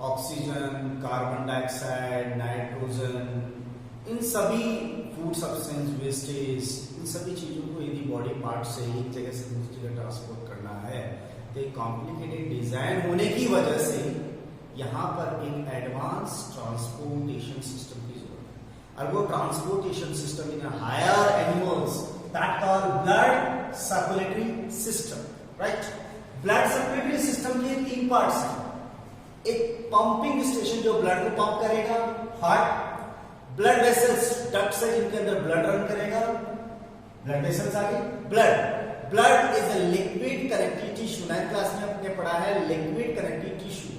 Oxygen, carbon dioxide, nitrogen, इन सभी food substance, wastage, इन सभी चीजों को यदि बॉडी पार्ट से एक जगह से दूसरी जगह ट्रांसपोर्ट करना है तो एक कॉम्प्लिकेटेड डिजाइन होने की वजह से यहाँ पर एक एडवांस ट्रांसपोर्टेशन सिस्टम की जरूरत है। और वो transportation system in higher animals that call blood circulatory system, right. Blood circulatory system के 3 पार्ट्स हैं। एक पंपिंग स्टेशन जो ब्लड को पंप करेगा, हार्ट, ब्लड वेसल्स, डक्ट्स है जिनके अंदर ब्लड रन करेगा, ब्लड वेसल्स आगे, blood is a liquid connective tissue. 9th class में आपने पढ़ा है लिक्विड कनेक्टिव टिश्यू।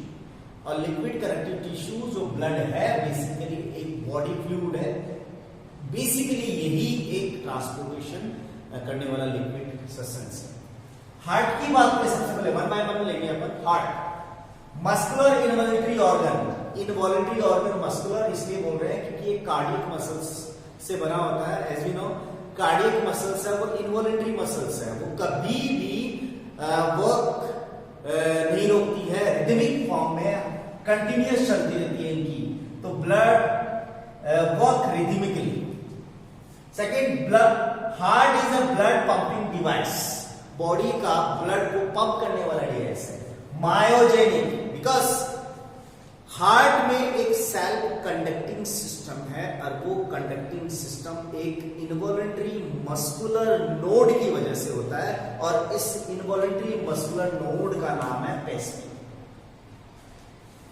और लिक्विड कनेक्टिव टिश्यू जो ब्लड है बेसिकली एक बॉडी फ्लूइड है, बेसिकली यही एक ट्रांसपोर्टेशन करने वाला लिक्विड सब्सटेंस है। हार्ट की बात करें सबसे पहले 1 बाय 1 लेंगे अपन। Heart muscular involuntary organ. Involuntary organ muscular इसलिए बोल रहे हैं क्योंकि ये कार्डियक मसल्स से बना होता है। As we know cardiac muscles है वो इनवॉल्यूटरी मसल्स है, वो कभी भी वर्क नहीं रोकती है, रिदमिक फॉर्म में कंटिन्यूअस चलती रहती है इनकी। तो blood work rhythmically. Second, blood heart is a blood pumping device. Body का ब्लड को पंप करने वाला डिवाइस है। मायोजेनिक, बिकॉज हार्ट में एक सेल्फ कंडक्टिंग सिस्टम है और वो कंडक्टिंग सिस्टम एक इनवॉलंटरी मस्कुलर नोड की वजह से होता है और इस इनवॉलंटरी मस्कुलर नोड का नाम है पेसमेकर।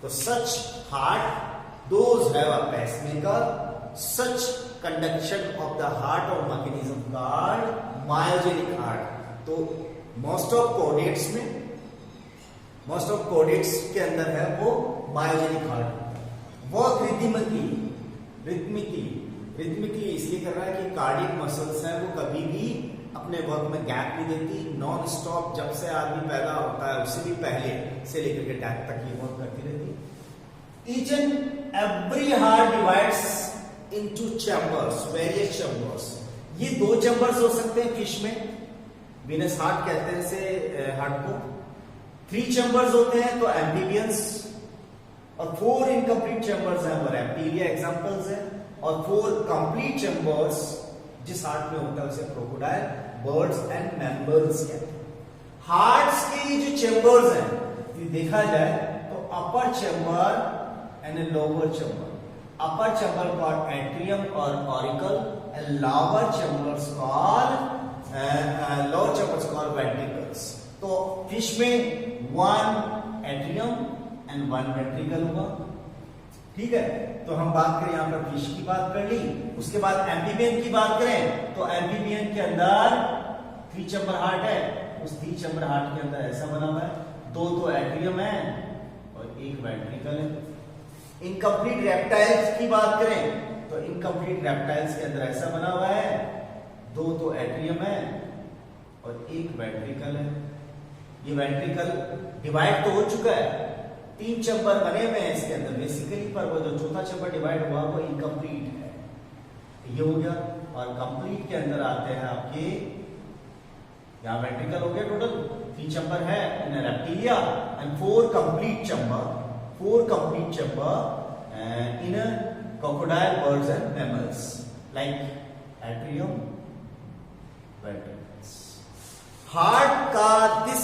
तो such heart those have a pacemaker, such conduction of the heart और मैकेनिज्म कॉल्ड मायोजेनिक हार्ट। तो मोस्ट ऑफ कोडेट्स के अंदर है वो मायोजेनिक हार्ट। वर्क रिदमिकली इसलिए कर रहा है कि कार्डियक मसल्स हैं वो कभी भी अपने वर्क में गैप नहीं देती, नॉन स्टॉप जब से आदमी पैदा होता है उससे भी पहले से लेकर के डेथ तक ये वर्क करती रहती है। Each and every heart divides into chambers, various chambers. ये 2 चैम्बर्स हो सकते हैं फिश में, वीनस हार्ट कहते हैं इसे हार्ट को। 3 चैम्बर्स होते हैं तो एम्फीबियंस, और 4 इनकम्प्लीट चैम्बर्स हैं वो रेप्टिलिया एग्जांपल्स हैं, और 4 कंप्लीट चैम्बर्स जिस हार्ट में होता है उसे क्रोकोडाइल, बर्ड्स एंड मैमल्स कहते हैं। हार्ट्स के ये जो चैम्बर्स हैं ये देखा जाए तो upper chamber and lower chamber. Upper chamber called atrium और auricle and lower chambers called ventricles. तो फिश में 1 एट्रियम एंड 1 वेंट्रिकल होगा, ठीक है। तो हम बात करें यहां पर फिश की बात कर ली। उसके बाद एम्फीबियन की बात करें तो एम्फीबियन के अंदर 3 चैम्बर हार्ट है। उस 3 चैम्बर हार्ट के अंदर ऐसा बना हुआ है, 2 तो एट्रियम है और 1 वेंट्रिकल है। इनकम्प्लीट रेप्टाइल्स की बात करें तो इनकम्प्लीट रेप्टाइल्स के अंदर ऐसा बना हुआ है, 2 तो एट्रियम है और 1 वेंट्रिकल है। ये वेंट्रिकल डिवाइड तो हो चुका है, 3 चैम्बर बने हुए हैं इसके अंदर बेसिकली, पर वो जो चौथा चैम्बर डिवाइड हुआ वो इनकम्प्लीट है। ये हो गया। और कंप्लीट के अंदर आते हैं आपके, यहां वेंट्रिकल हो गया टोटल, 3 चैम्बर है in reptilia and 4 complete chamber in crocodile, birds and mammals like atrium, ventricles. Heart का this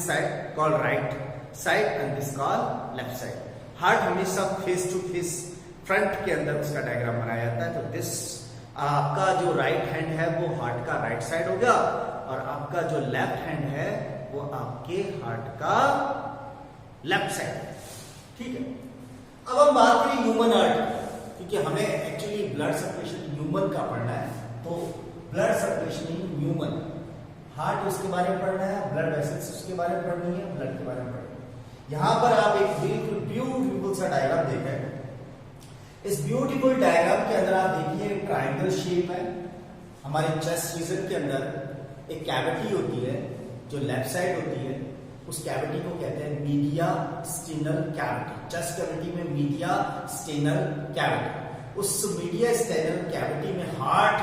side called right side and this called left side. Heart हमेशा फेस टू फेस फ्रंट के अंदर उसका diagram बनाया जाता है। तो दिस आपका जो राइट हैंड है वो हार्ट का राइट साइड हो गया और आपका जो लेफ्ट हैंड है वो आपके हार्ट का लेफ्ट साइड, ठीक है। अब हम बात करें ह्यूमन हार्ट, क्योंकि हमें एक्चुअली ब्लड सर्कुलेशन ह्यूमन का पढ़ना है। तो blood circulation in human, heart उसके बारे में पढ़ना है, ब्लड वेसल्स उसके बारे में पढ़नी है, ब्लड के बारे में पढ़ना है। यहां पर आप एक बिल्कुल ब्यूटीफुल सा डायग्राम देखें। इस ब्यूटीफुल डायग्राम के अंदर आप देखिए ट्रायंगल शेप है। हमारे चेस्ट रीजन के अंदर एक कैविटी होती है जो लेफ्ट साइड होती है, उस कैविटी को कहते हैं मीडिया स्टेनल कैविटी। चेस्ट कैविटी में मीडिया स्टेनल कैविटी, उस मीडिया स्टेनल कैविटी में हार्ट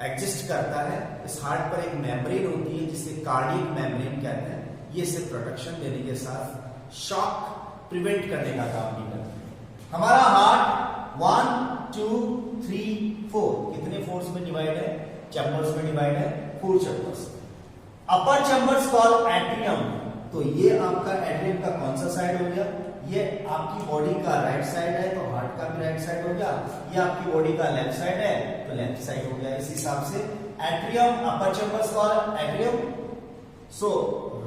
एग्जिस्ट करता है। इस हार्ट पर एक मेम्ब्रेन होती है जिसे कार्डियक मेम्ब्रेन कहते हैं। ये इसे प्रोटेक्शन देने के साथ शॉक प्रिवेंट करने का काम भी करते हैं। हमारा हार्ट 1 2 3 4 कितने फोर्स में डिवाइड है? चैम्बर्स में डिवाइड है, 4 चैम्बर्स। अपर चैम्बर्स कॉल्ड एट्रियम। तो ये आपका एट्रियम का कौन सा साइड हो गया? ये आपकी बॉडी का राइट साइड है तो हार्ट का भी राइट साइड हो गया। ये आपकी बॉडी का लेफ्ट साइड है तो लेफ्ट साइड हो गया। इस हिसाब से atrium, upper chambers called atrium, so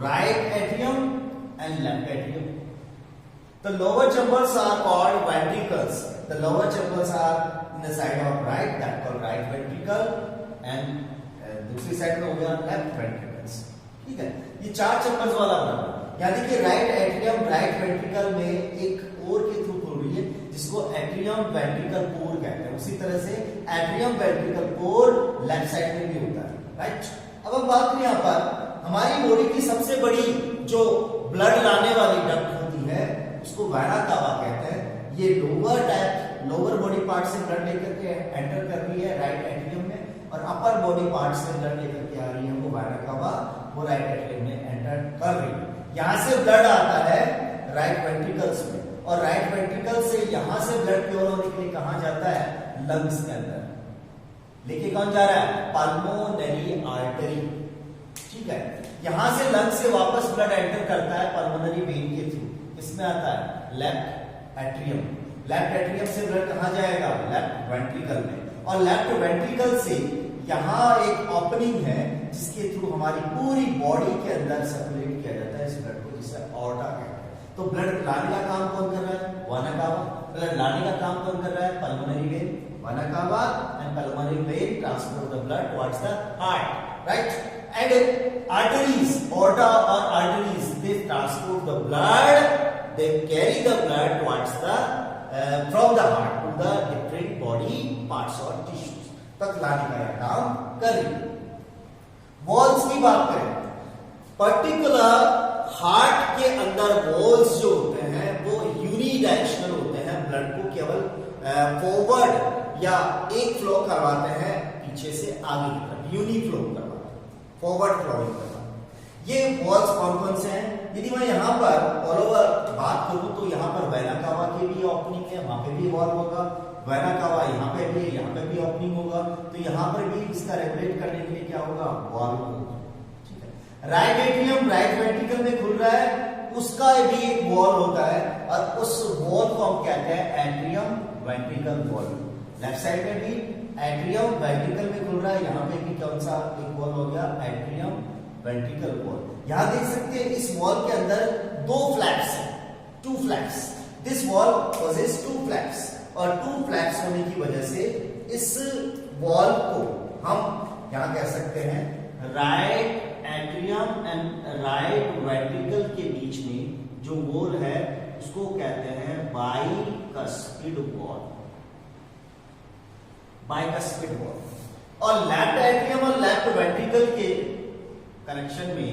right atrium and left atrium. The lower chambers are called ventricles. The lower chambers are in the side of right, that called right ventricle, and दूसरी side में हो गया left ventricles. ठीक है, ये 4 chambers वाला बना। यानी कि राइट एट्रियम राइट वेंट्रिकल में एक पोर के थ्रू खुल रही है जिसको एट्रियम वेंट्रिकल पोर कहते हैं। उसी तरह से एट्रियम वेंट्रिकल पोर लेफ्ट साइड में भी होता है, राइट। अब हम बात करें यहाँ पर हमारी बॉडी की सबसे बड़ी जो ब्लड लाने वाली डक्ट होती है उसको वेना कावा कहते हैं। ये लोअर बॉडी पार्ट से ब्लड लेकर के एंटर कर रही है राइट एट्रियम में, और अपर बॉडी पार्ट से ब्लड लेकर के आ रही है वो वेना कावा, वो राइट एट्रियम में एंटर कर रही है। यहां से ब्लड आता है राइट वेंट्रिकल्स में, और राइट वेंट्रिकल से यहां से ब्लड प्योर होने के लिए कहां जाता है? लंग्स के अंदर। लेके कौन जा रहा है? Pulmonary artery. ठीक है, यहां से लंग्स से वापस ब्लड एंटर करता है पल्मोनरी वेन के थ्रू। इसमें आता है लेफ्ट एट्रियम। लेफ्ट एट्रियम से ब्लड कहां जाएगा? लेफ्ट वेंट्रिकल में, और लेफ्ट वेंट्रिकल से यहां एक ओपनिंग है जिसके थ्रू हमारी पूरी बॉडी के अंदर सर्कुलेट किया जाता है इस ब्लड को, जिसे ऑर्टा कहते हैं। तो ब्लड लाने का काम कौन कर रहा है? Vena cava. ब्लड लाने का काम कौन कर रहा है? Pulmonary vein. Vena cava and pulmonary vein transport the blood towards the heart, right. And arteries, aorta or arteries, they transport the blood, they carry the blood towards the from the heart to the different body parts or tissues तक लाने का काम कर रही है। Walls की बात करें, पर्टिकुलर हार्ट के अंदर वॉल्स जो होते हैं वो यूनिडायरेक्शनल होते हैं, ब्लड को केवल फॉरवर्ड या एक फ्लो करवाते हैं पीछे से आगे की तरफ, यूनिफ्लो करवाते हैं, फॉरवर्ड फ्लोइंग करना। ये वॉल्स कौन कौन से हैं? यदि मैं यहाँ पर ऑल ओवर बात करूं तो यहाँ पर वेना कावा के भी ओपनिंग है, वहां पे भी वॉल होगा। वेना कावा यहाँ पे भी है, यहाँ पे भी ओपनिंग होगा, तो यहाँ पर भी इसका रेगुलेट करने के लिए क्या होगा? वॉल होगा। ठीक है, राइट एट्रियम राइट वेंट्रिकल में खुल रहा है, उसका भी एक वॉल होता है, और उस वॉल को हम कहते हैं atrium ventricle wall. Left side में भी एट्रियम वेंट्रिकल में खुल रहा है, यहाँ पे भी कौन सा एक वॉल हो गया? Atrium ventricle wall. यहां देख सकते हैं इस वॉल के अंदर 2 फ्लैप्स हैं, 2 flaps. This wall poses 2 flaps, और 2 फ्लैप्स होने की वजह से इस वॉल को हम यहां कह सकते हैं right atrium and right ventricle के बीच में जो वॉल है उसको कहते हैं बाइकस्पिड वॉल, बाइकस्पिड वॉल। और लेफ्ट एट्रियम और लेफ्ट वेंट्रिकल के कनेक्शन में,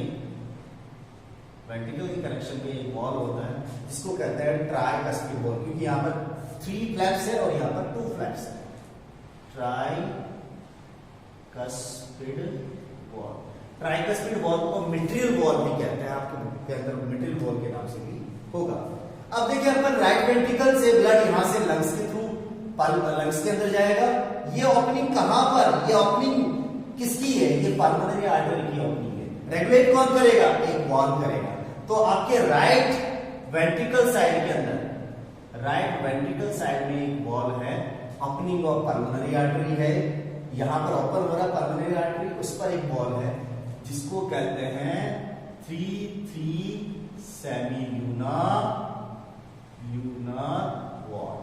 वेंट्रिकल के कनेक्शन में एक वॉल होता है जिसको कहते हैं ट्राइकस्पिड वॉल, क्योंकि यहां पर 3 फ्लैप्स है और यहां पर 2 फ्लैप्स है। ट्राइकस्पिड वॉल, ट्राइकस्पिड वॉल को मिट्रियल वॉल भी कहते हैं, आपके अंदर मिट्रियल वॉल के नाम से भी होगा। अब देखिए अपन राइट वेंट्रिकल से ब्लड यहां से लंग्स के थ्रू लंग्स के अंदर जाएगा। ये ओपनिंग कहां पर? ये ओपनिंग किसकी है? ये पल्मोनरी आर्टरी की ओपनिंग है। रेगुलेट कौन करेगा? एक वॉल करेगा। तो आपके राइट वेंट्रिकल साइड के अंदर, राइट वेंट्रिकल साइड में एक वॉल है, ओपनिंग ऑफ पल्मोनरी आर्टरी है, यहां पर ओपन हो रहा पल्मोनरी आर्टरी, उस पर एक वॉल है जिसको कहते हैं 3 सेमिल्यूनर वॉल,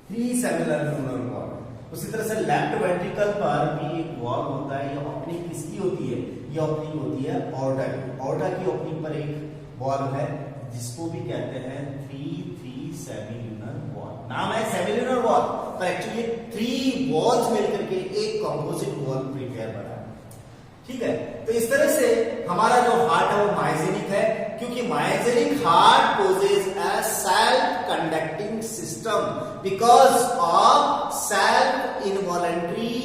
3 सेमिल्यूनर वॉल। उसी तरह से लेफ्ट वेंट्रिकल पर भी एक वॉल होता है। ये ओपनिंग किसकी होती है? ये ओपनिंग होती है ऑर्टा की। ऑर्टा की ओपनिंग पर एक वॉल है जिसको भी कहते हैं 3 सेमिल्यूनर वॉल। नाम है सेमिल्यूनर वॉल, पर एक्चुअली 3 वॉल्स मिलकर के एक कंपोजिट वॉल प्रिपेयर बना है। ठीक है, तो इस तरह से हमारा जो हार्ट है वो मायोजेनिक है, क्योंकि myogenic heart poses a self conducting system because of self involuntary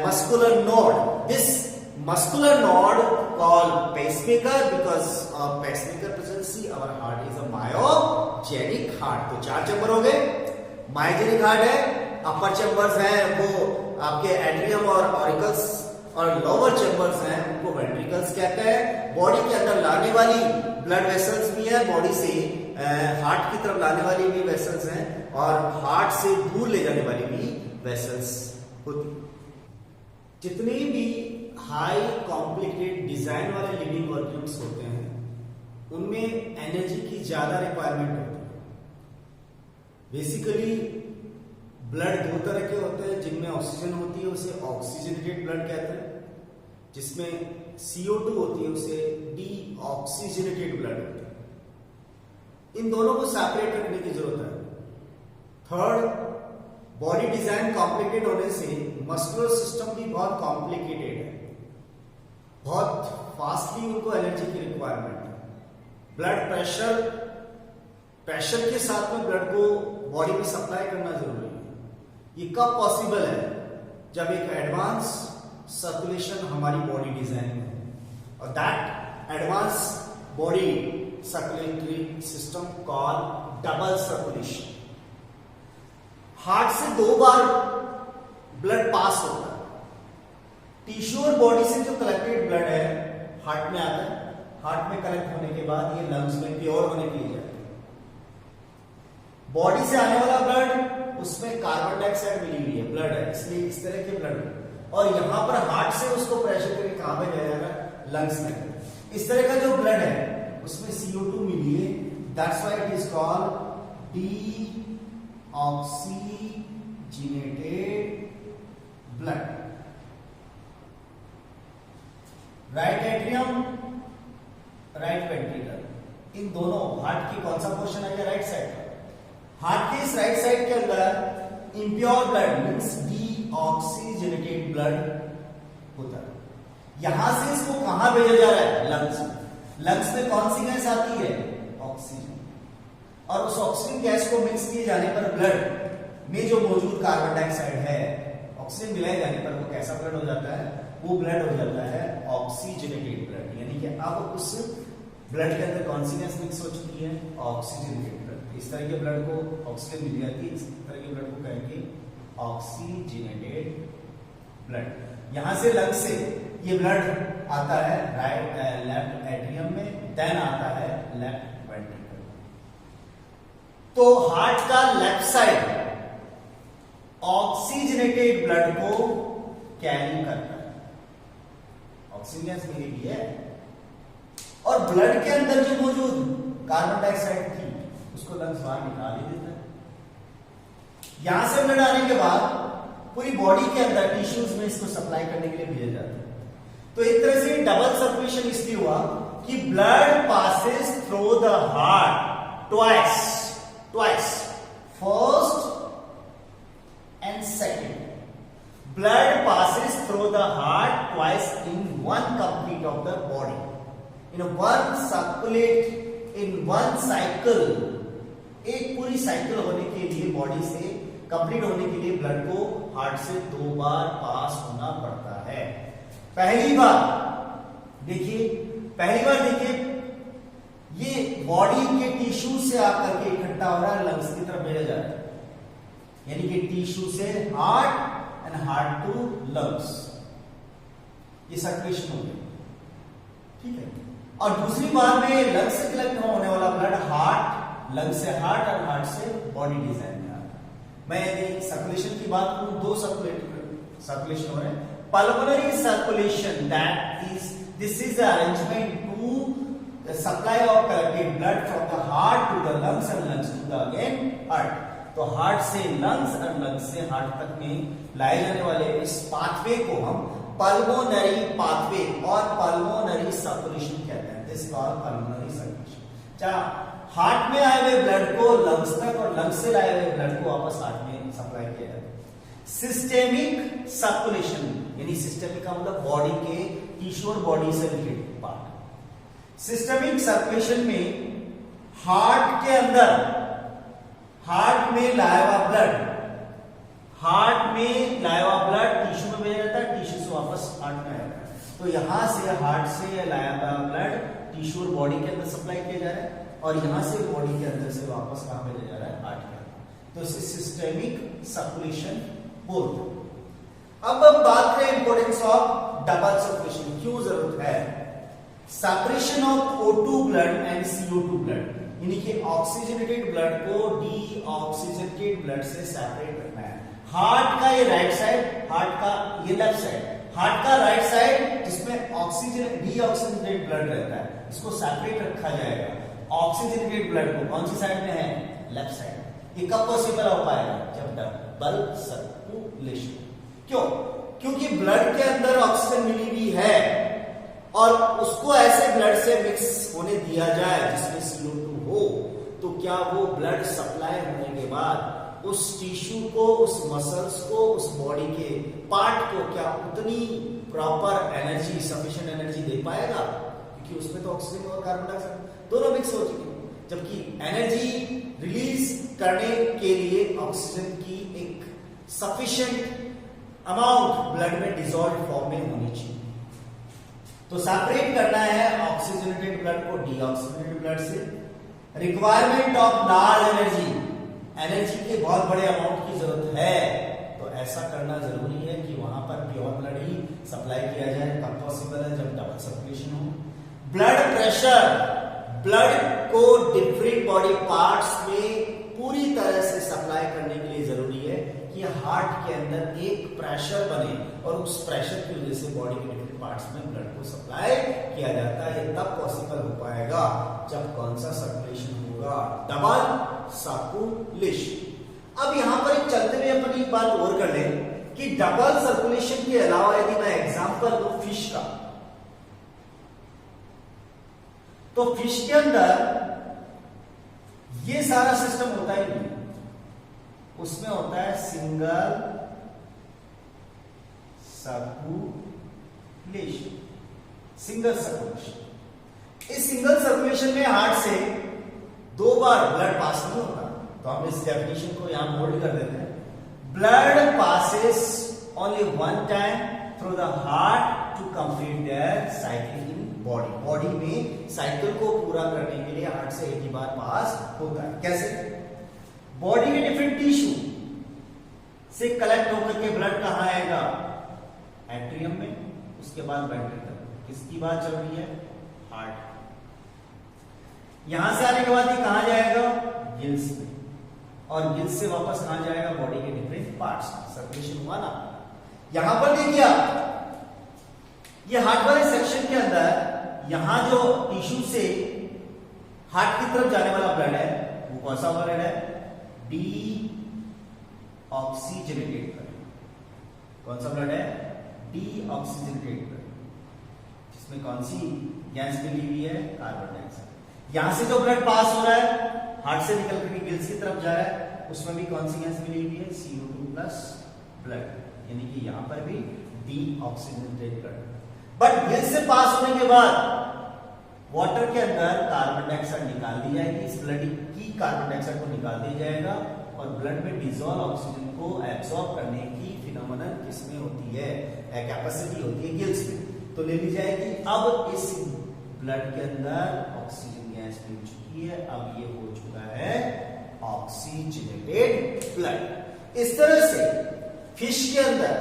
muscular node. This muscular node called pacemaker because of pacemaker presence our heart is a myogenic heart. तो 4 चैम्बर हो गए. Myogenic heart है. अपर chambers हैं वो आपके atrium और auricles, और lower chambers हैं उनको वेंट्रिकल्स कहते हैं. बॉडी के अंदर लाने वाली ब्लड वेसल्स भी है, बॉडी से हार्ट की तरफ लाने वाली भी वेसल्स हैं, और हार्ट से दूर ले जाने वाली भी वेसल्स होती. जितने भी हाई कॉम्प्लिकेटेड डिजाइन वाले लिविंग ऑर्गेनिम्स होते हैं उनमें एनर्जी की ज्यादा रिक्वायरमेंट होती है. बेसिकली ब्लड 2 तरह के होते हैं. जिनमें ऑक्सीजन होती है उसे ऑक्सीजनेटेड ब्लड कहते हैं. जिसमें CO2 होती है उसे डीऑक्सीजनेटेड ब्लड होता है. इन दोनों को सेपरेट रखने की जरूरत है. थर्ड, बॉडी डिजाइन कॉम्प्लिकेटेड होने से मस्कुलर सिस्टम भी बहुत कॉम्प्लिकेटेड है. बहुत फास्टली उनको एनर्जी की रिक्वायरमेंट है. ब्लड प्रेशर के साथ में ब्लड को बॉडी में सप्लाई करना जरूरी है. ये कब पॉसिबल है? जब एक एडवांस सर्कुलेशन हमारी बॉडी डिजाइन में है, और that advance body circulatory system call double circulation. Heart से 2 बार ब्लड पास होता है. टिश्यू और बॉडी से जो कलेक्टेड ब्लड है हार्ट में आता है. हार्ट में कलेक्ट होने के बाद ये लंग्स में प्योर होने के लिए जाता है. बॉडी से आने वाला ब्लड उसमें कार्बन डाइऑक्साइड मिली हुई है, ब्लड है, इसलिए इस तरह के ब्लड. और यहां पर हार्ट से उसको प्रेशर करके कहां पे जाया जाएगा? लंग्स में. इस तरह का जो ब्लड है उसमें CO2 मिली है. That's why it is called deoxygenated blood. Right atrium, right ventricle, इन दोनों हार्ट की कौन सा पोर्शन है? Right side. हार्ट के इस राइट साइड के अंदर impure blood means deoxygenated blood होता है. यहां से इसको कहां भेजा जा रहा है? लंग्स में. लंग्स में कौन सी गैस आती है? ऑक्सीजन. और उस ऑक्सीजन गैस को मिक्स किए जाने पर ब्लड में जो मौजूद कार्बन डाइऑक्साइड है, ऑक्सीजन मिलाए जाने पर वो कैसा ब्लड हो जाता है? वो ब्लड हो जाता है ऑक्सीजनेटेड ब्लड. यानी कि अब उस ब्लड के अंदर कौन सी गैस मिक्स हो चुकी है? Oxygenated blood. इस तरह के ब्लड को ऑक्सीजन मिल जाती है, इस तरह के ब्लड को कहेंगे ऑक्सीजनेटेड ब्लड. यहां से लंग से ये ब्लड आता है राइट लेफ्ट एट्रियम में, देन आता है लेफ्ट वेंट्रिकल. तो हार्ट का लेफ्ट साइड ऑक्सीजनेटेड ब्लड को कैरी करता है. ऑक्सीजन गैस मिली हुई है, और ब्लड के अंदर जो मौजूद कार्बन डाइऑक्साइड थी उसको लंग्स बाहर निकाल ही देता है. यहां से ब्लड आने के बाद पूरी बॉडी के अंदर टिश्यूज में इसको सप्लाई करने के लिए भेजा जाता है. तो एक तरह से डबल सर्कुलेशन इसलिए हुआ कि blood passes through the heart twice. First and second. Blood passes through the heart twice in one complete of the body. In one circulate, in one cycle, एक पूरी साइकिल होने के लिए बॉडी से complete होने के लिए ब्लड को हार्ट से 2 बार पास होना पड़ता है. पहली बार देखिए ये बॉडी के टिश्यू से आकर के इकट्ठा हो रहा है, लंग्स की तरफ भेजा जा रहा है. यानी कि टिश्यू से heart and heart to lungs, ये सर्कुलेशन हो गई. ठीक है. और दूसरी बार में लंग्स से कलेक्ट होने वाला ब्लड हार्ट, लंग से हार्ट और हार्ट से बॉडी डिजाइन में आता है. मैं यदि सर्कुलेशन की बात करूं, 2 सर्कुलेशन हो रहे हैं. Pulmonary circulation, that is this is the arrangement to supply of collected blood from the heart to the lungs and lungs to the again heart. तो हार्ट से लंग्स और लंग्स से हार्ट तक में लाए जाने वाले इस पाथवे को हम पल्मोनरी पाथवे और पल्मोनरी सर्कुलेशन कहते हैं. This called pulmonary circulation. जहां हार्ट में आए हुए ब्लड को लंग्स तक और लंग्स से लाए हुए ब्लड को वापस हार्ट में सप्लाई किया जाता है. सिस्टेमिक सर्कुलेशन, यानी सिस्टेमिक का मतलब बॉडी के टिश्यू और बॉडी से रिलेटेड पार्ट. सिस्टेमिक सर्कुलेशन में हार्ट के अंदर, हार्ट में लाया हुआ ब्लड टिश्यू में भेजा जाता है, टिश्यू से वापस हार्ट में आ जाता है. तो यहां से हार्ट से ब्लड टिश्यू और बॉडी के अंदर सप्लाई किया जा रहा है, और यहां से बॉडी के अंदर से वापस कहां पे ले जा रहा है, हार्ट के अंदर। तो इसे सिस्टेमिक सर्कुलेशन बोलते हैं। अब हम बात करें इंपॉर्टेंस ऑफ डबल सर्कुलेशन, क्यों जरूरत है। Separation of O2 blood and CO2 blood, यानी कि ऑक्सीजनेटेड ब्लड को डीऑक्सीजनेटेड ब्लड से सेपरेट करना है। हार्ट का ये राइट साइड, हार्ट का ये लेफ्ट साइड, हार्ट का राइट साइड जिसमें ऑक्सीजन डीऑक्सीजनेटेड ब्लड रहता है, इसको सेपरेट रखा जाएगा। ऑक्सीजनेटेड ब्लड को कौन सी साइड में है, लेफ्ट साइड। ये कब पॉसिबल हो पाएगा, जब डबल सर्कुलेशन। क्यों, क्योंकि ब्लड के अंदर ऑक्सीजन मिली हुई है और उसको ऐसे ब्लड से मिक्स होने दिया जाए जिसमें CO2 हो, तो क्या वो ब्लड सप्लाई होने के बाद उस टिश्यू को, उस मसल्स को, उस बॉडी के पार्ट को क्या उतनी प्रॉपर एनर्जी, सफिशिएंट एनर्जी दे पाएगा, क्योंकि उसमें तो ऑक्सीजन और कार्बन डाइऑक्साइड दोनों मिक्स हो चुके हैं। जबकि एनर्जी रिलीज करने के लिए ऑक्सीजन की एक सफिशिएंट अमाउंट ब्लड में डिसॉल्व फॉर्म में होनी चाहिए। तो सेपरेट करना है ऑक्सीजनेटेड ब्लड को डीऑक्सीजनेटेड ब्लड से। Requirement of large energy, energy के बहुत बड़े अमाउंट की जरूरत है, तो ऐसा करना जरूरी है कि वहां पर प्योर ब्लड ही सप्लाई किया जाए। कब पॉसिबल है, जब डबल सर्कुलेशन हो। ब्लड प्रेशर, ब्लड को डिफरेंट बॉडी पार्ट्स में पूरी तरह से सप्लाई करने के लिए जरूरी है कि हार्ट के अंदर एक प्रेशर बने, और उस प्रेशर की वजह से बॉडी के डिफरेंट पार्ट्स में ब्लड को सप्लाई किया जाता है। ये तब पॉसिबल हो पाएगा जब कौन सा सर्कुलेशन होगा, डबल सर्कुलेशन। अब यहां पर एक चलते हुए अपन एक बात और कर लें कि डबल सर्कुलेशन के अलावा यदि मैं एग्जांपल दूं फिश का, तो फिश के अंदर ये सारा सिस्टम होता ही नहीं, उसमें होता है सिंगल सर्कुलेशन। सिंगल सर्कुलेशन, इस सिंगल सर्कुलेशन में हार्ट से 2 बार ब्लड पास नहीं होता, तो हम इस डेफिनेशन को यहां बोल्ड कर देते हैं। Blood passes only one time through the heart to complete their cycle in body. Body में साइकिल को पूरा करने के लिए हार्ट से एक ही बार पास होता है। कैसे, बॉडी के डिफरेंट टिश्यू से कलेक्ट होकर के ब्लड कहां आएगा, एट्रियम में, उसके बाद वेंट्रिकल। किसकी बात चल रही है, हार्ट। यहां से आने के बाद ये कहां जाएगा, गिल्स में, और गिल्स से वापस कहां जाएगा, बॉडी के डिफरेंट पार्ट्स में। सर्कुलेशन हुआ ना। यहां पर देखिए आप, ये हार्ट वाले सेक्शन के अंदर यहां जो टिश्यू से हार्ट की तरफ जाने वाला ब्लड है, वो कौन सा ब्लड है, डी ऑक्सीजनेटेड ब्लड। कौन सा ब्लड है, डीऑक्सीजनेटेड ब्लड, जिसमें कौन सी गैस मिली हुई है, कार्बन डाइऑक्साइड। यहां से जो ब्लड पास हो रहा है, हार्ट से निकल करके गिल्स की तरफ जा रहा है, उसमें भी कौन सी गैस मिली हुई है, CO2 प्लस ब्लड, यानी कि यहां पर भी डीऑक्सीजनेटेड ब्लड। बट गिल्स से पास होने के बाद वाटर के अंदर कार्बन डाइऑक्साइड निकाल दी जाएगी, इस ब्लड की कार्बन डाइऑक्साइड को निकाल दिया जाएगा, और ब्लड में डिसॉल्व ऑक्सीजन को एब्सॉर्ब करने की फिनोमेनन किसमें होती है, कैपेसिटी होती है गिल्स में, तो ले ली जाएगी। अब इस ब्लड के अंदर ऑक्सीजन गैस मिल चुकी है, अब ये हो चुका है ऑक्सीजनेटेड ब्लड। इस तरह से फिश के अंदर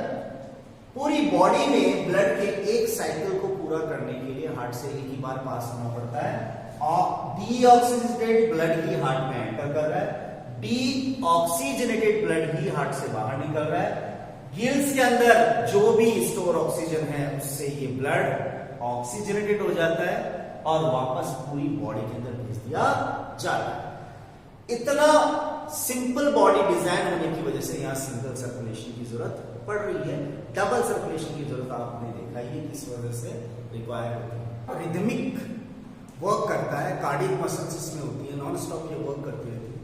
पूरी बॉडी में ब्लड के एक साइकिल को पूरा करने के लिए हार्ट से एक ही बार पास होना पड़ता है, और डीऑक्सीजनेटेड ब्लड ही हार्ट में एंटर कर रहा है, डीऑक्सीजनेटेड ब्लड ही हार्ट से बाहर निकल रहा है। गिल्स के अंदर जो भी स्टोर ऑक्सीजन है उससे ये ब्लड ऑक्सीजनेटेड हो जाता है और वापस पूरी बॉडी के अंदर भेज दिया जाता है। इतना सिंपल बॉडी डिजाइन होने की वजह से यहां सिंगल सर्कुलेशन की जरूरत पड़ रही है। डबल सर्कुलेशन की जरूरत आपने देखा ये किस वजह से रिक्वायर होती है। रिदमिक वर्क करता है, कार्डियक मसल्स इसमें होती है, नॉन स्टॉप ये वर्क करती रहती है।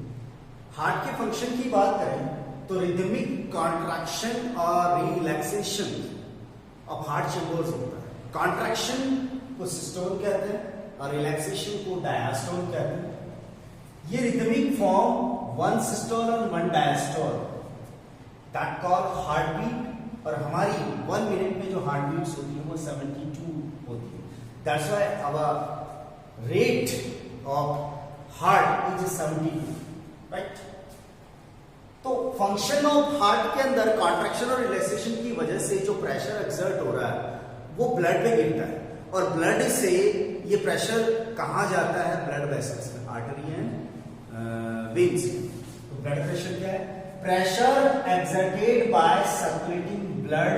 हार्ट के फंक्शन की बात करें तो रिदमिक कॉन्ट्रैक्शन और रिलैक्सेशन ऑफ हार्ट चैम्बर्स होता है। कॉन्ट्रैक्शन को सिस्टोल कहते हैं और रिलैक्सेशन को डायस्टोल कहते हैं। ये रिदमिक फॉर्म वन सिस्टोल और one diastole that call heart beat और हमारी 1 मिनट में जो हार्ट बीट्स होती है वो 72 होती है। That's why hour rate of heart is 72, right. तो फंक्शन ऑफ हार्ट के अंदर कॉन्ट्रैक्शन और रिलैक्सेशन की वजह से जो प्रेशर एक्सर्ट हो रहा है वो ब्लड पे गिरता है, और ब्लड से ये प्रेशर कहाँ जाता है? ब्लड वेसल्स में, आर्टरी एंड वेन्स। तो ब्लड प्रेशर क्या है? Pressure exerted by circulating blood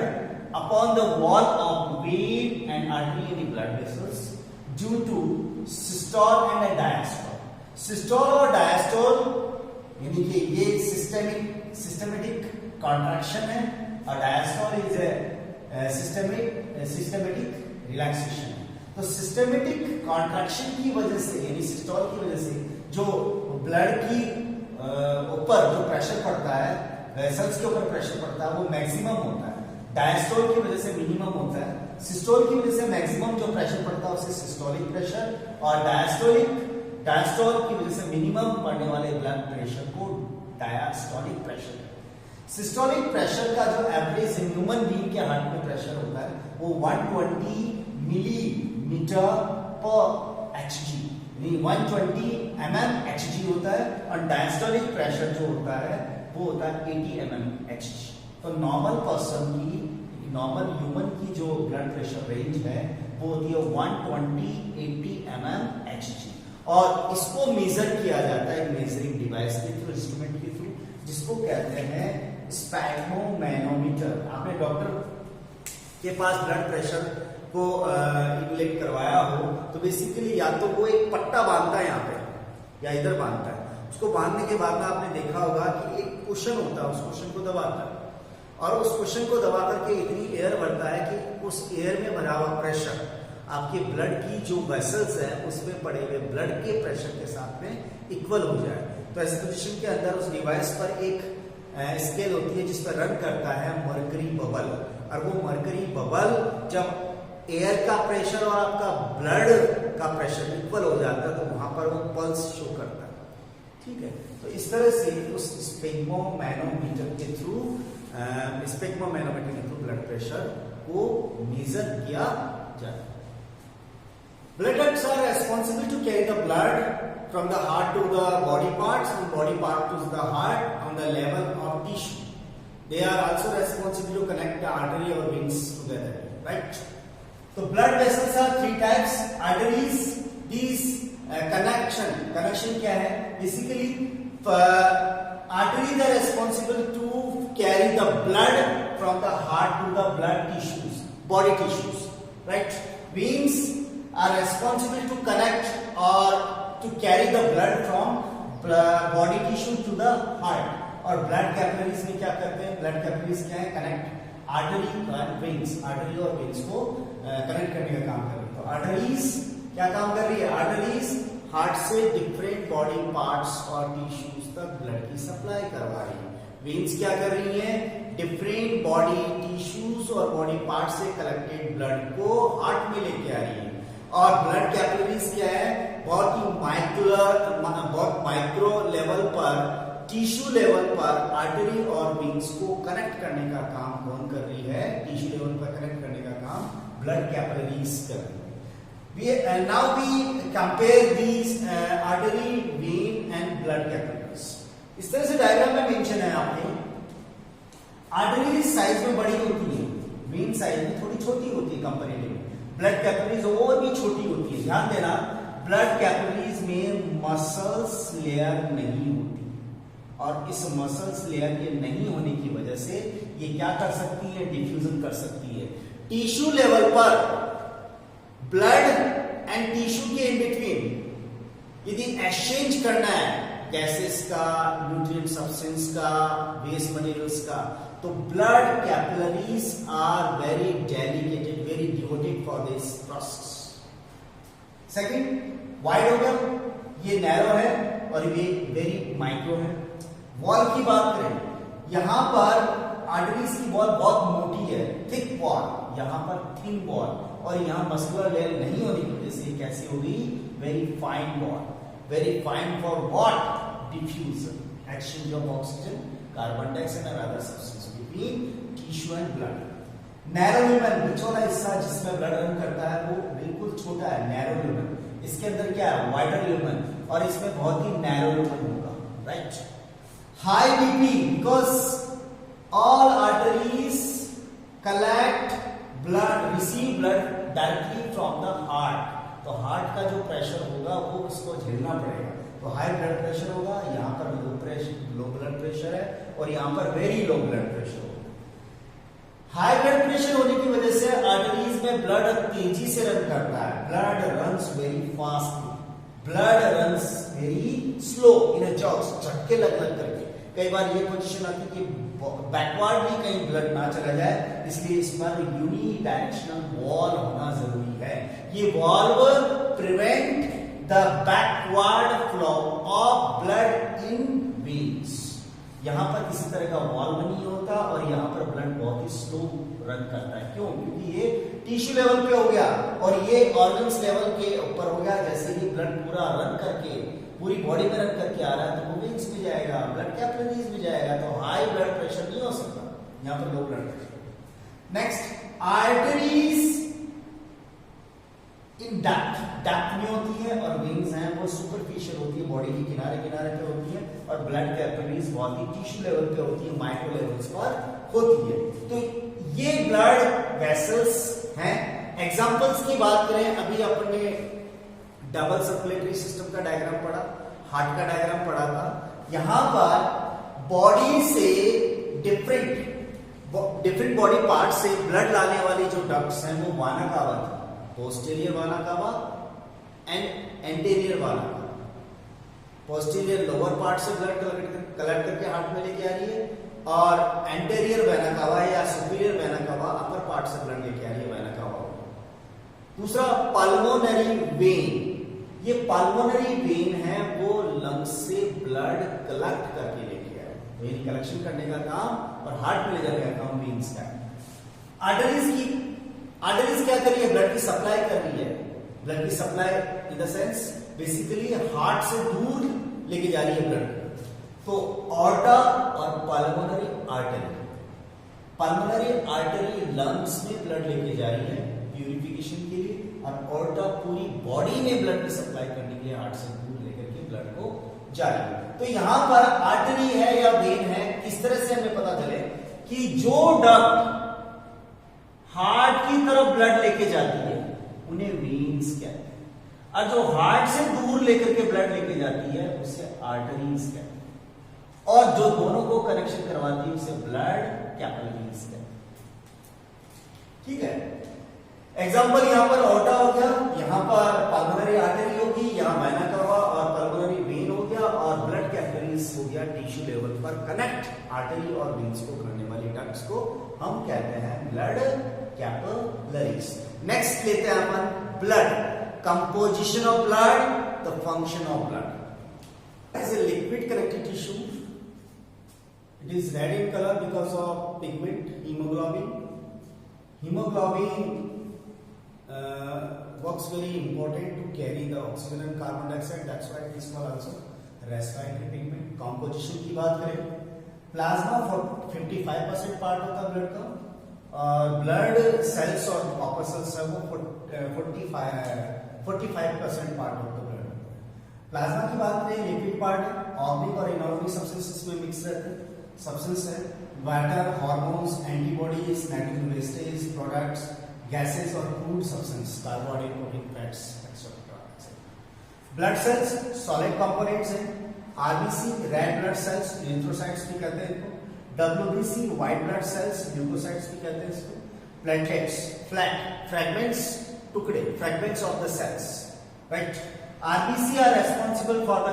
upon the wall of when and artery in the blood vessels due to systole and diastole. Systole और डायस्टोल यानी कि ये सिस्टेमेटिक कॉन्ट्रैक्शन है, और डायस्टोल इज सिस्टेमेटिक रिलैक्सेशन है। तो सिस्टेमेटिक कॉन्ट्रैक्शन की वजह से यानी सिस्टोल की वजह से जो ब्लड की ऊपर जो प्रेशर पड़ता है, वेसल्स के ऊपर प्रेशर पड़ता है, वो मैक्सिमम होता है। डायस्टोल की वजह से मिनिमम होता है। सिस्टोल की वजह से मैक्सिमम जो प्रेशर पड़ता है उसे सिस्टोलिक प्रेशर, और डायस्टोल की वजह से मिनिमम पड़ने वाले ब्लड प्रेशर को डायस्टोलिक प्रेशर। सिस्टोलिक प्रेशर का जो एवरेज ह्यूमन बीइंग के हार्ट में प्रेशर होता है वो 120 मिलीमीटर पर एचजी, यानी 120 mmHg होता है, और डायस्टोलिक प्रेशर जो होता है वो होता है 80 mmHg। तो नॉर्मल पर्सन की, नॉर्मल ह्यूमन की जो ब्लड प्रेशर रेंज है वो होती है 120-80 mmHg, और इसको मेजर किया जाता है मेजरिंग डिवाइस के थ्रू, इंस्ट्रूमेंट के थ्रू, जिसको कहते हैं स्पेग्मोमैनोमीटर। आपने डॉक्टर के पास ब्लड प्रेशर को इनलेट करवाया हो तो बेसिकली या तो वो एक पट्टा बांधता है यहाँ पे या इधर बांधता है। उसको बांधने के बाद में आपने देखा होगा कि एक कुशन होता है, उस कुशन को दबाता है, और उस कुशन को दबा करके इतनी एयर भरता है कि उस एयर में भरा हुआ प्रेशर आपके ब्लड की जो वेसल्स है उसमें पड़े हुए ब्लड के प्रेशर के साथ में इक्वल हो जाए। तो ऐसी पोजीशन के अंदर उस डिवाइस पर एक स्केल होती है जिस पर रन करता है मर्करी बबल, और वो मर्करी बबल जब एयर का प्रेशर और आपका ब्लड का प्रेशर इक्वल हो जाता है तो वहां पर वो पल्स शो करता है, ठीक है। तो इस तरह से उस स्पेग्मोमैनोमीटर के थ्रू ब्लड प्रेशर को मेजर किया जाए। Blood ducts are responsible to carry the blood from the heart to the body parts, and body part to the heart on the level of tissue. They are also responsible to connect the artery or veins together, right? So blood vessels are 3 types. Arteries, these connection क्या है? Basically, arteries are responsible to carry the blood from the heart to the blood tissues, body tissues, right? Veins are responsible to connect or to carry the blood from body tissue to the heart, और blood capillaries में क्या करते हैं? blood capillaries क्या है? connect artery और veins, artery और veins को कनेक्ट करने का काम कर रही है। तो arteries क्या काम कर रही है? arteries हार्ट से डिफरेंट बॉडी पार्ट्स और टिश्यूज तक ब्लड की सप्लाई करवा रही है। veins क्या कर रही है? डिफरेंट बॉडी टिश्यूज और बॉडी पार्ट से कलेक्टेड ब्लड को हार्ट में लेके आ रही है। और ब्लड कैपिलरीज क्या है? बहुत माइक्रो लेवल पर, टिश्यू लेवल पर आर्टरी और वेन्स को कनेक्ट करने का काम कौन कर रही है? टिश्यू लेवल पर कनेक्ट करने का काम ब्लड कैपिलरीज कर रही है। Now we compare these artery, when and blood capillaries. इस तरह से डायग्राम में मेंशन है आपके। आर्टरी साइज में बड़ी होती है, वेन साइज में थोड़ी छोटी होती है कंपैरेटिवली। ब्लड कैपिलरीज और भी छोटी होती है। ध्यान देना, ब्लड कैपिलरीज में मसल्स लेयर नहीं होती, और इस मसल्स लेयर के नहीं होने की वजह से ये क्या कर सकती है? डिफ्यूजन कर सकती है। टिश्यू लेवल पर ब्लड एंड टिश्यू के इन बिटवीन यदि एक्सचेंज करना है गैसेस का, न्यूट्रिएंट सब्सटेंस का, वेस्ट मटेरियल्स का, तो blood capillaries are very delicated, very devoted for this process. Second, wide हो गया, ये नैरो है और ये वेरी माइक्रो है। वॉल की बात करें, यहां पर आर्टरीज की वॉल बहुत मोटी है, थिक वॉल, यहां पर थिन वॉल, और यहां मस्कुलर लेयर नहीं होने की वजह से कैसी होगी? Very fine wall. Very fine for what? Diffusion, exchange of oxygen, carbon dioxide और other substance between between tissue and blood. Narrow lumen, बीच वाला हिस्सा जिसमें ब्लड रन करता है वो बिल्कुल छोटा है, नैरो ल्यूमेन। इसके अंदर क्या है, वाइडर ल्यूमेन, और इसमें बहुत ही नैरो ल्यूमेन होगा, right. High BP, because all arteries collect blood, receive blood directly from the heart, तो हार्ट का जो प्रेशर होगा वो उसको झेलना पड़ेगा। तो हाई ब्लड प्रेशर होगा, यहाँ पर लो ब्लड प्रेशर है और यहाँ पर वेरी लो ब्लड प्रेशर होगा। हाई ब्लड प्रेशर होने की वजह से आर्टरीज में ब्लड तेजी से रन करता है, blood runs very fastly, blood runs very slow in a jogs, झटके लग करके। कई बार ये पोजीशन आती है कि बैकवर्ड भी कहीं ब्लड ना चला जाए, इसलिए इस पर यूनी डायरेक्शनल वॉल्व होना जरूरी है। ये valve prevent the backward flow of blood in veins. यहां पर किसी तरह का वॉल्व नहीं होता और यहां पर ब्लड बहुत ही स्लो रन करता है। क्यों? क्योंकि ये टिश्यू लेवल पे हो गया और ये ऑर्गन्स लेवल के ऊपर हो गया। जैसे ही ब्लड पूरा रन करके पूरी बॉडी में रन करके आ रहा है तो वो वेन्स में जाएगा, ब्लड कैपिलरीज में जाएगा, तो हाई ब्लड प्रेशर नहीं हो सकता, यहां पर low blood pressure. Next, arteries in depth में होती है और वेन्स हैं वो सुपरफिशियल होती है, बॉडी के किनारे किनारे पे होती है, और ब्लड कैपिलरीज बहुत ही टिश्यू लेवल पे होती है, माइक्रो लेवल्स पर होती है। तो ये ब्लड वेसल्स हैं। एग्जांपल्स की बात करें, अभी अपन ने डबल सर्कुलेटरी सिस्टम का डायग्राम पढ़ा, हार्ट का डायग्राम पढ़ा था। यहां पर बॉडी से डिफरेंट बॉडी पार्ट से ब्लड लाने वाली जो डक्ट्स हैं वो वाना कावा था, पोस्टीरियर वाना कावा एंड एंटीरियर वाना कावा। पोस्टीरियर लोअर पार्ट से ब्लड कलेक्ट करके हार्ट में लेके आ रही है, और एंटीरियर वेना कावा या superior vena cava upper part से ब्लड लेके आ रही है, वेना कावा। दूसरा, पल्मोनरी वेन। ये पल्मोनरी वेन है वो लंग्स से ब्लड कलेक्ट करके लेके आए, वेन कलेक्शन करने का काम और हार्ट में ले जाने का काम वेन्स का। आर्टरीज क्या कर रही है, ब्लड की सप्लाई कर रही है। ब्लड की supply in the sense basically heart से दूर लेके जा रही है ब्लड। तो ऑर्टा और पल्मोनरी आर्टरी लंग्स में ब्लड लेके जा रही है प्यूरिफिकेशन के लिए, और ऑर्टा पूरी बॉडी में ब्लड की सप्लाई करने के लिए हार्ट से दूर लेकर के ब्लड को जा रही है। तो यहां पर आर्टरी है या वेन है, किस तरह से हमें पता चले कि जो डक्ट हार्ट की तरफ ब्लड लेके जाती है उन्हें वेन्स कहते हैं, और जो हार्ट से दूर लेकर के ब्लड लेके जाती है उसे आर्टरीज कहते हैं, और जो दोनों को कनेक्शन करवाती है उसे ब्लड कैपिलरीज कहते हैं। ठीक है, एग्जाम्पल यहां पर ऑर्टा हो गया, यहां पर पल्मोनरी आर्टरी होगी, यहां वेना कावा और पल्मोनरी वेन हो गया, और ब्लड कैपिलरीज हो गया टिश्यू लेवल पर कनेक्ट आर्टरी और वेन्स को करने वाली डक्ट्स को हम कहते हैं ब्लड कैपिलरीज। नेक्स्ट लेते हैं अपन blood, composition of blood, the function of blood. As a liquid connective tissue, it is red in colour because of pigment hemoglobin. Hemoglobin works very important to carry the oxygen and carbon dioxide. That's why it is called also respiratory pigment. Composition की बात करें, plasma 55% part होता है blood का, और blood cells और कॉर्पस्कल्स है वो 45% पार्ट होता है ब्लड। प्लाज्मा की बात करें, लिक्विड पार्ट ऑर्गेनिक और इनऑर्गेनिक सब्सटेंसेस में मिक्स रहते हैं, सब्सटेंस है, water, hormones, antibodies, nitrogen wastage products, gases और food substance, carbohydrate, protein, fats etcetera. Blood cells solid components हैं, RBC red blood cells, erythrocytes भी कहते हैं इनको, WBC white blood cells, leucocytes भी कहते हैं इसको, प्लेटलेट्स फ्रैगमेंट्स, टुकड़े, fragments of the cells, right. RBC are responsible for the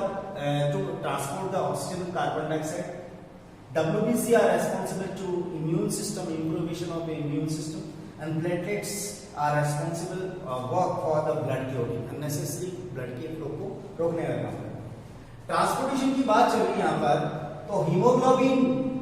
to transport the oxygen and carbon dioxide. WBC are responsible to immune system, improvement of the immune system, and platelets are responsible work for the blood clotting, unnecessary blood के flow को रोकने का काम करते हैं। Transportation की बात चल रही है यहाँ पर, तो हीमोग्लोबिन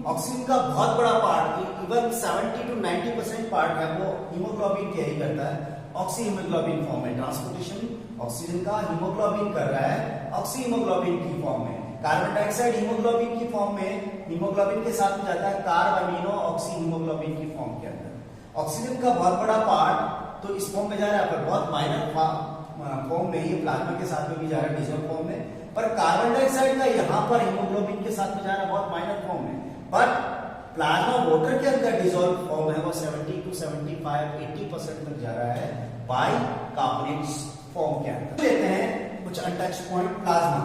ऑक्सीजन का बहुत बड़ा पार्ट, इवन 70 to 90% पार्ट है वो हीमोग्लोबिन कैरी करता है ऑक्सी हीमोग्लोबिन फॉर्म में। ट्रांसपोर्टेशन ऑक्सीजन का हीमोग्लोबिन कर रहा है ऑक्सी हीमोग्लोबिन की फॉर्म में। कार्बन डाइऑक्साइड हीमोग्लोबिन की फॉर्म में, हीमोग्लोबिन के साथ में जाता है कार्ब अमीनो ऑक्सी हीमोग्लोबिन की फॉर्म के अंदर। ऑक्सीजन का बहुत बड़ा पार्ट तो इस फॉर्म में जा रहा है, पर बहुत माइनर फॉर्म में ये प्लाज्मा के साथ में भी जा रहा है डिसॉल्व फॉर्म में, पर कार्बन डाइऑक्साइड का यहाँ पर हीमोग्लोबिन के साथ में जा रहा है बहुत माइनर फॉर्म में, बट प्लाज्मा वाटर के अंदर डिसॉल्व फॉर्म है वो 70 to 75 80% तक जा रहा है बाई कार्बोनेट्स फॉर्म के अंदर। लेते हैं कुछ अनटच पॉइंट प्लाज्मा।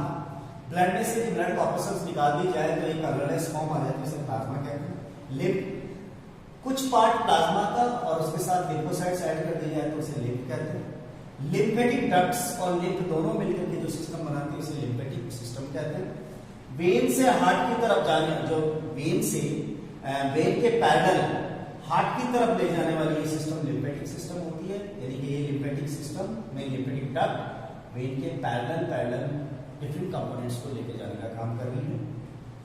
ब्लड में से ब्लड कॉर्पसेल्स निकाल दी जाए तो एक कलरलेस फॉर्म आ जाता है, इसे प्लाज्मा कहते हैं। लिम्फ, कुछ पार्ट प्लाज्मा का और उसके साथ लिम्फोसाइट्स ऐड कर दिया जाए तो उसे लिम्फ कहते हैं। लिम्फेटिक डक्ट्स और लिम्फ दोनों मिलकर के जो सिस्टम बनाते हैं उसे लिम्फेटिक सिस्टम कहते हैं। वेन से हार्ट की तरफ जाने, जो वेन से वेन के पैरेलल हार्ट की तरफ ले जाने वाली ये सिस्टम लिम्फेटिक सिस्टम होती है, यानी कि ये लिम्फेटिक सिस्टम में लिम्फेटिक डक्ट वेन के पैरेलल डिफरेंट कंपोनेंट्स को लेके जाने का काम कर रही है।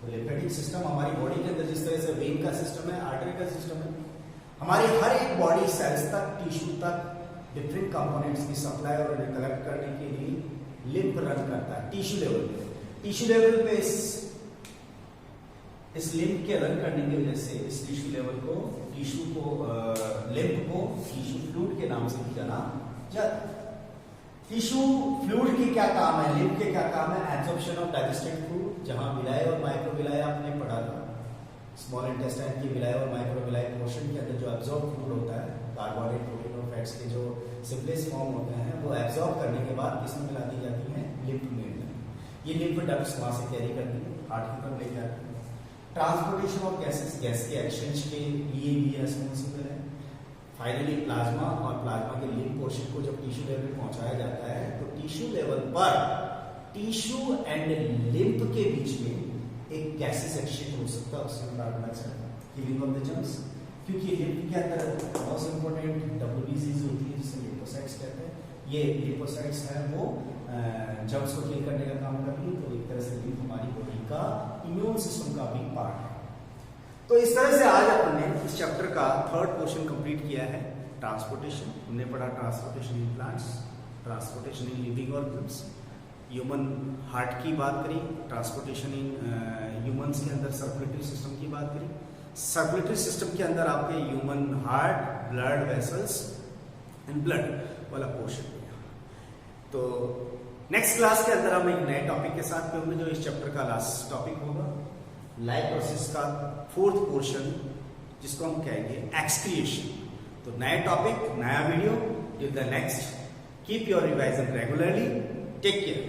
तो लिम्फेटिक सिस्टम हमारी बॉडी के अंदर जिस तरह से वेन का सिस्टम है, आर्टरी का सिस्टम है, हमारी हर एक बॉडी सेल्स तक, टिश्यू तक डिफरेंट कंपोनेंट्स की सप्लाई और कलेक्ट करने के लिए लिम्फ रन करता है टिश्यू लेवल पे। टिश्यू लेवल पे इस लिम्फ के रन करने की वजह से इस टिश्यू लेवल को, टिश्यू को, लिम्फ को टिश्यू फ्लूइड के नाम से भी जाना जाता है। टिश्यू फ्लूइड के क्या काम है, लिम्फ के क्या काम है? एब्जॉर्प्शन ऑफ डाइजेस्टेड फूड, जहां विलाय और माइक्रोविलाय आपने पढ़ा था, स्मॉल इंटेस्टाइन की विलाय और माइक्रोविलाय पोर्शन के अंदर जो एब्जॉर्ब फूड होता है, कार्बोहाइड्रेट, प्रोटीन और फैट्स के जो सिंपलेस्ट फॉर्म होते हैं वो एब्जॉर्ब करने के बाद किसमें मिला दी जाती है? लिम्फ में। ये लिम्फ डक्ट्स वहां से कैरी करती है, हार्ट की तरफ ले जाती है। ट्रांसपोर्टेशन ऑफ गैसेस, गैस के एक्सचेंज के लिए भी रेस्पॉन्सिबल है। फाइनली प्लाज्मा और प्लाज्मा के लिम्फ पोर्शन को जब टिश्यू लेवल पे पहुंचाया जाता है तो टिश्यू लेवल पर टिश्यू एंड लिम्फ के बीच में एक गैसेस एक्सचेंज हो सकता है, oxygen carbon dioxide, healing of the germs, क्योंकि लिम्फ के अंदर बहुत इंपॉर्टेंट डब्ल्यूबीसीज होती है जिसे लिम्फोसाइट्स कहते हैं। ये लिम्फोसाइट्स है वो जर्म्स को किल करने का काम करती है, तो एक तरह से लिम्फ हमारी बॉडी का इम्यून सिस्टम का भी पार्ट है। तो इस तरह से आज हमने इस चैप्टर का थर्ड पोर्शन कंप्लीट किया है, ट्रांसपोर्टेशन। हमने पढ़ा transportation in plants, transportation in living organs, human heart की बात करी, ट्रांसपोर्टेशन इन ह्यूमंस के अंदर सर्कुलेटरी सिस्टम की बात करी, सर्कुलेटरी सिस्टम के अंदर आपके human heart, blood vessels and blood वाला पोर्शन। तो नेक्स्ट क्लास के अंदर हम एक नए टॉपिक के साथ होंगे जो इस चैप्टर का लास्ट टॉपिक होगा, लाइफ प्रोसेस का फोर्थ पोर्शन जिसको हम कहेंगे एक्सक्रिएशन। तो नया टॉपिक, नया video, till the next, keep your revision regularly, take care.